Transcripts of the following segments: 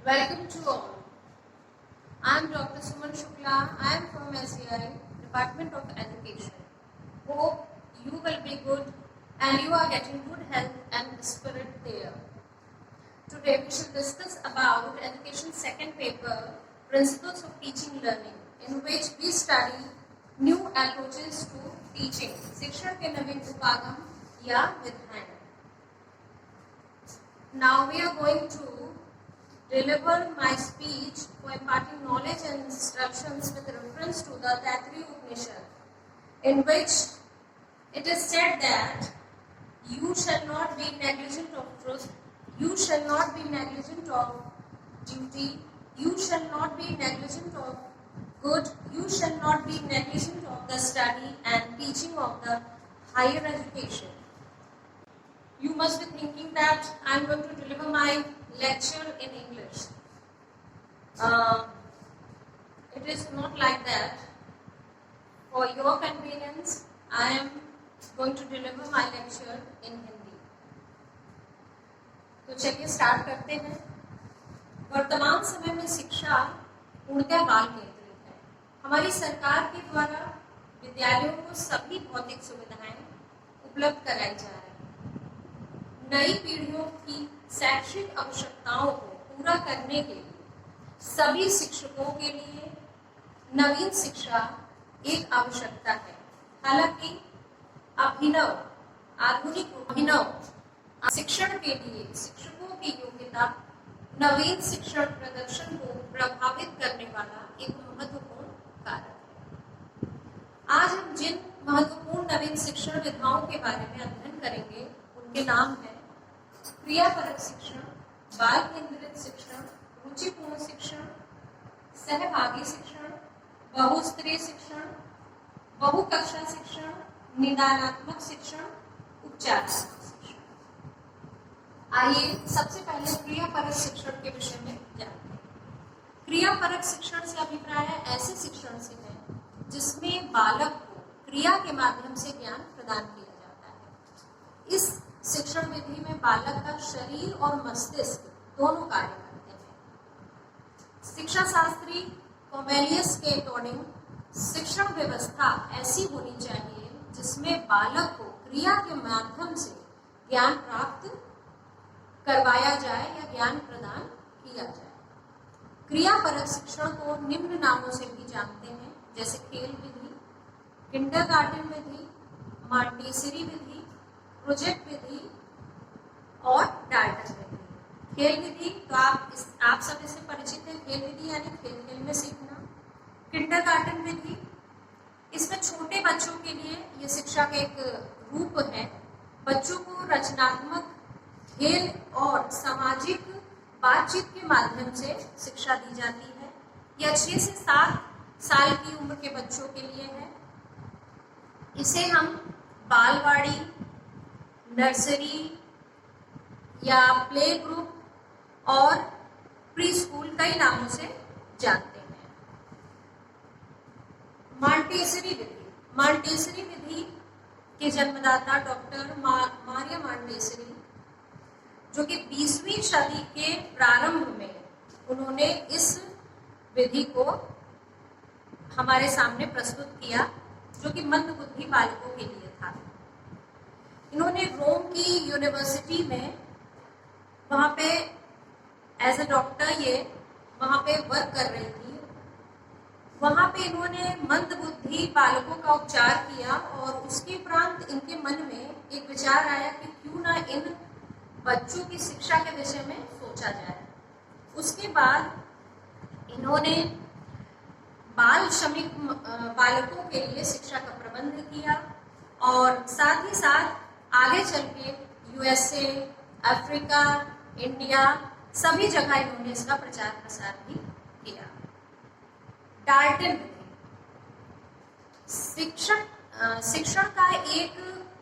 Welcome to all. I am Dr. Suman Shukla. I am from SCI, Department of Education. Hope you will be good and you are getting good health and spirit there. Today we shall discuss about education second paper, Principles of Teaching Learning, in which we study new approaches to teaching, शिक्षण के नवीन उपागम या विधाएं. Now we are going to deliver my speech for imparting knowledge and instructions with reference to the Taittiriya Upanishad, in which it is said that you shall not be negligent of truth, you shall not be negligent of duty, you shall not be negligent of good, you shall not be negligent of the study and teaching of the higher education. You must be thinking that I am going to deliver my lecture in English. It is not like that. For your convenience, I am going to deliver my lecture in Hindi. तो चलिए start करते हैं. वर्तमान समय में शिक्षा पूर्णतः बाल केंद्रित है. हमारी सरकार के द्वारा विद्यालयों को सभी भौतिक सुविधाएं उपलब्ध कराई जा रही हैं. नई पीढ़ियों की शैक्षिक आवश्यकताओं को पूरा करने के लिए सभी शिक्षकों के लिए नवीन शिक्षा एक आवश्यकता है. हालांकि आधुनिक अभिनव शिक्षण के लिए शिक्षकों की योग्यता नवीन शिक्षण प्रदर्शन को प्रभावित करने वाला एक महत्वपूर्ण कारक है. आज हम जिन महत्वपूर्ण नवीन शिक्षण विधाओं के बारे में अध्ययन करेंगे उनके नाम है क्रियापरक शिक्षण, बाल केंद्रित शिक्षण, रुचिपूर्ण शिक्षण, सहभागी शिक्षण, बहुस्तरीय शिक्षण, बहुकक्षा शिक्षण, निदानात्मक शिक्षण, उपचारात्मक शिक्षण. आइए सबसे पहले क्रियापरक शिक्षण के विषय में जानते हैं. क्रियापरक शिक्षण से अभिप्राय ऐसे शिक्षण से है जिसमें बालक को क्रिया के माध्यम से ज्ञान प्रदान किया जाता है. इस शिक्षण विधि में बालक का शरीर और मस्तिष्क दोनों कार्य करते हैं. शिक्षा शास्त्री कॉमेलियस के अकॉर्डिंग शिक्षण व्यवस्था ऐसी होनी चाहिए जिसमें बालक को क्रिया के माध्यम से ज्ञान प्राप्त करवाया जाए या ज्ञान प्रदान किया जाए. क्रियापरक शिक्षण को निम्न नामों से भी जानते हैं, जैसे खेल विधि, किंडरगार्टन विधि, मॉन्टेसरी विधि, प्रोजेक्ट विधि और डाल्टन विधि. खेल विधि तो आप सब इससे परिचित हैं. खेल विधि यानी खेल खेल में सीखना. किंडरगार्टन विधि, इसमें छोटे बच्चों के लिए ये शिक्षा का एक रूप है. बच्चों को रचनात्मक खेल और सामाजिक बातचीत के माध्यम से शिक्षा दी जाती है. यह 6 से 7 साल की उम्र के बच्चों के लिए है. इसे हम बालवाड़ी, नर्सरी या प्ले ग्रुप और प्री स्कूल कई नामों से जानते हैं. मॉन्टेसरी विधि के जन्मदाता डॉक्टर मारिया मॉन्टेसरी, जो कि 20वीं सदी के प्रारंभ में उन्होंने इस विधि को हमारे सामने प्रस्तुत किया, जो कि मंदबुद्धि बालकों के लिए था. इन्होंने रोम की यूनिवर्सिटी में वहाँ पे एज ए डॉक्टर ये वहाँ पे वर्क कर रही थी. वहाँ पे इन्होंने मंदबुद्धि बालकों का उपचार किया और उसके उपरांत इनके मन में एक विचार आया कि क्यों ना इन बच्चों की शिक्षा के विषय में सोचा जाए. उसके बाद इन्होंने बाल श्रमिक बालकों के लिए शिक्षा का प्रबंध किया और साथ ही साथ आगे चल के USA, अफ्रीका, इंडिया सभी जगह इन्होंने इसका प्रचार प्रसार भी किया. डाल्टन विधि शिक्षण का एक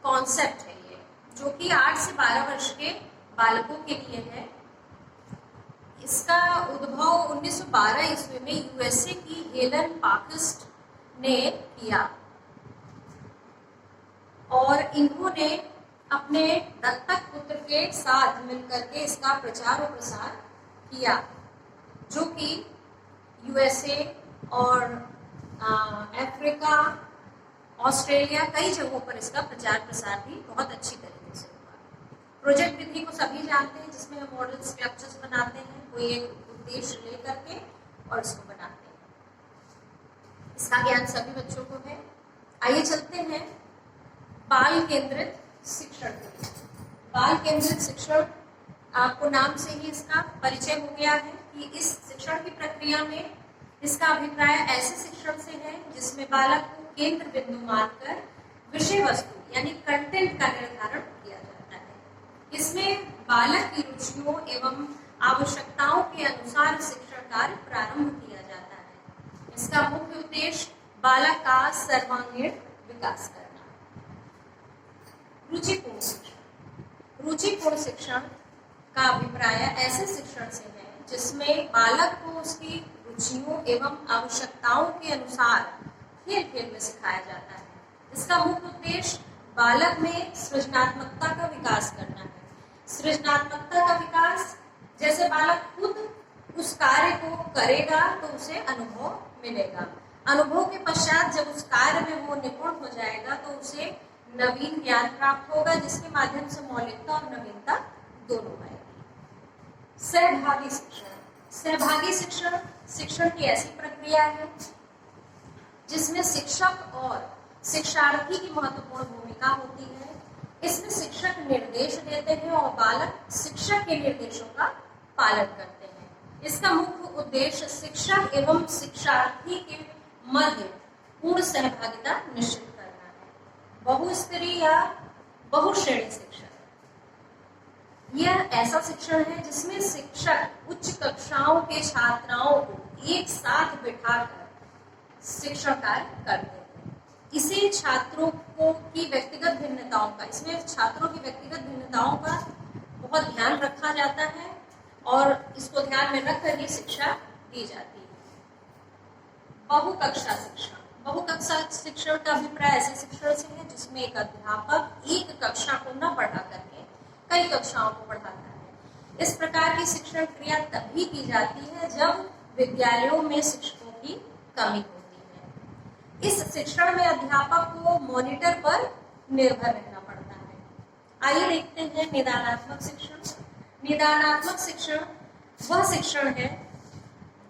कॉन्सेप्ट है ये, जो कि 8 से 12 वर्ष के बालकों के लिए है. इसका उद्भव 1912 ईस्वी में USA की हेलन पाकिस्ट ने किया और इन्होंने अपने दत्तक पुत्र के साथ मिलकर के इसका प्रचार और प्रसार किया. जो कि यूएसए और अफ्रीका, ऑस्ट्रेलिया, कई जगहों पर इसका प्रचार प्रसार भी बहुत अच्छी तरीके से हुआ। प्रोजेक्ट विधि को सभी जानते हैं, जिसमें हम मॉडल स्ट्रक्चर्स बनाते हैं, कोई एक उद्देश्य लेकर के और इसको बनाते हैं। इसका ज्ञान सभी बच्चों को है। आइए चलते हैं बाल केंद्रित शिक्षण के लिए। बाल केंद्रित शिक्षण, आपको नाम से ही इसका परिचय हो गया है कि इस शिक्षण की प्रक्रिया में इसका अभिप्राय ऐसे शिक्षण से है जिसमें बालक को केंद्र बिंदु मानकर विषय वस्तु यानी कंटेंट का निर्धारण किया जाता है। इसमें बालक की रुचियों एवं आवश्यकताओं के अनुसार शिक्षण कार्य प्रारंभ किया जाता है। इसका मुख्य उद्देश्य बालक का सर्वांगीण विकास करना। रुचिपूर्ण शिक्षण, रुचिपूर्ण शिक्षण का अभिप्राय ऐसे शिक्षण से है जिसमें बालक को उसकी रुचियों एवं आवश्यकताओं के अनुसार खेल खेल में सिखाया जाता है। इसका मुख्य उद्देश्य बालक में सृजनात्मकता का विकास करना है। सृजनात्मकता का विकास, जैसे बालक खुद उस कार्य को करेगा तो उसे अनुभव मिलेगा। अनुभव के पश्चात जब उस कार्य में वो निपुण हो जाएगा तो उसे नवीन ज्ञान प्राप्त होगा, जिसके माध्यम से मौलिकता और नवीनता दोनों आएगी। सहभागी शिक्षण, सहभागी शिक्षण शिक्षण की ऐसी प्रक्रिया है जिसमें शिक्षक और शिक्षार्थी की महत्वपूर्ण भूमिका होती है। इसमें शिक्षक निर्देश देते हैं और बालक शिक्षक के निर्देशों का पालन करते हैं। इसका मुख्य उद्देश्य शिक्षक एवं शिक्षार्थी के मध्य पूर्ण सहभागिता निश्चित करना है। बहुस्तरीय या बहुश्रेणी शिक्षण, यह ऐसा शिक्षण है जिसमें शिक्षक उच्च कक्षाओं के छात्राओं को एक साथ बिठाकर शिक्षण कार्य करते हैं। इसे छात्रों को की व्यक्तिगत भिन्नताओं का, इसमें छात्रों की व्यक्तिगत भिन्नताओं का बहुत ध्यान रखा जाता है और इसको ध्यान में रखकर ही शिक्षा दी जाती है। बहुकक्षा शिक्षण, बहुकक्षा शिक्षण का अभिप्राय ऐसे शिक्षण से है जिसमें एक अध्यापक एक कक्षा को न पढ़ा करके कई कक्षाओं को पढ़ाता है। इस प्रकार की शिक्षण क्रिया तभी की जाती है जब विद्यालयों में शिक्षकों की कमी होती है। इस शिक्षण में अध्यापक को मॉनिटर पर निर्भर रहना पड़ता है। आइए देखते हैं निदानात्मक शिक्षण। निदानात्मक शिक्षण वह शिक्षण है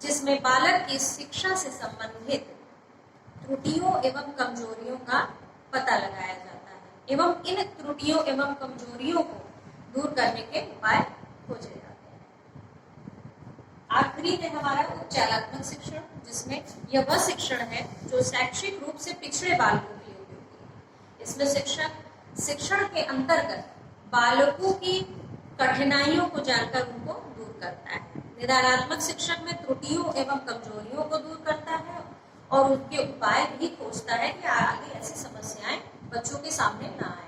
जिसमें बालक की शिक्षा से संबंधित त्रुटियों एवं कमजोरियों का पता लगाया जाता है एवं इन त्रुटियों एवं कमजोरियों को दूर करने के उपाय खोजे जाते हैं। आखिरी है हमारा उपचारात्मक शिक्षण, जिसमें यह वह शिक्षण है जो शैक्षिक रूप से पिछड़े बालकों के लिए उपयोगी है। इसमें शिक्षक शिक्षण के अंतर्गत बालकों की कठिनाइयों को जानकर उनको दूर करता है। निदानात्मक शिक्षण में त्रुटियों एवं कमजोरियों को दूर करता है और उनके उपाय भी खोजता है कि आगे ऐसी समस्याएं बच्चों के सामने ना आए।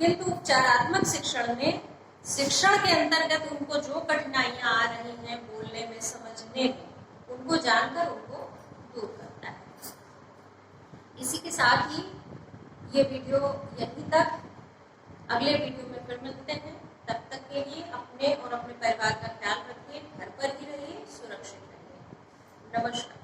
किंतु उपचारात्मक शिक्षण में शिक्षण के अंतर्गत उनको जो कठिनाइयां आ रही हैं बोलने में, समझने में, उनको जानकर उनको दूर करता है। इसी के साथ ही ये वीडियो यहीं तक। अगले वीडियो में फिर मिलते हैं। तब तक के लिए अपने और अपने परिवार का ख्याल रखिए, घर पर ही रहिए, सुरक्षित रहिए। नमस्कार।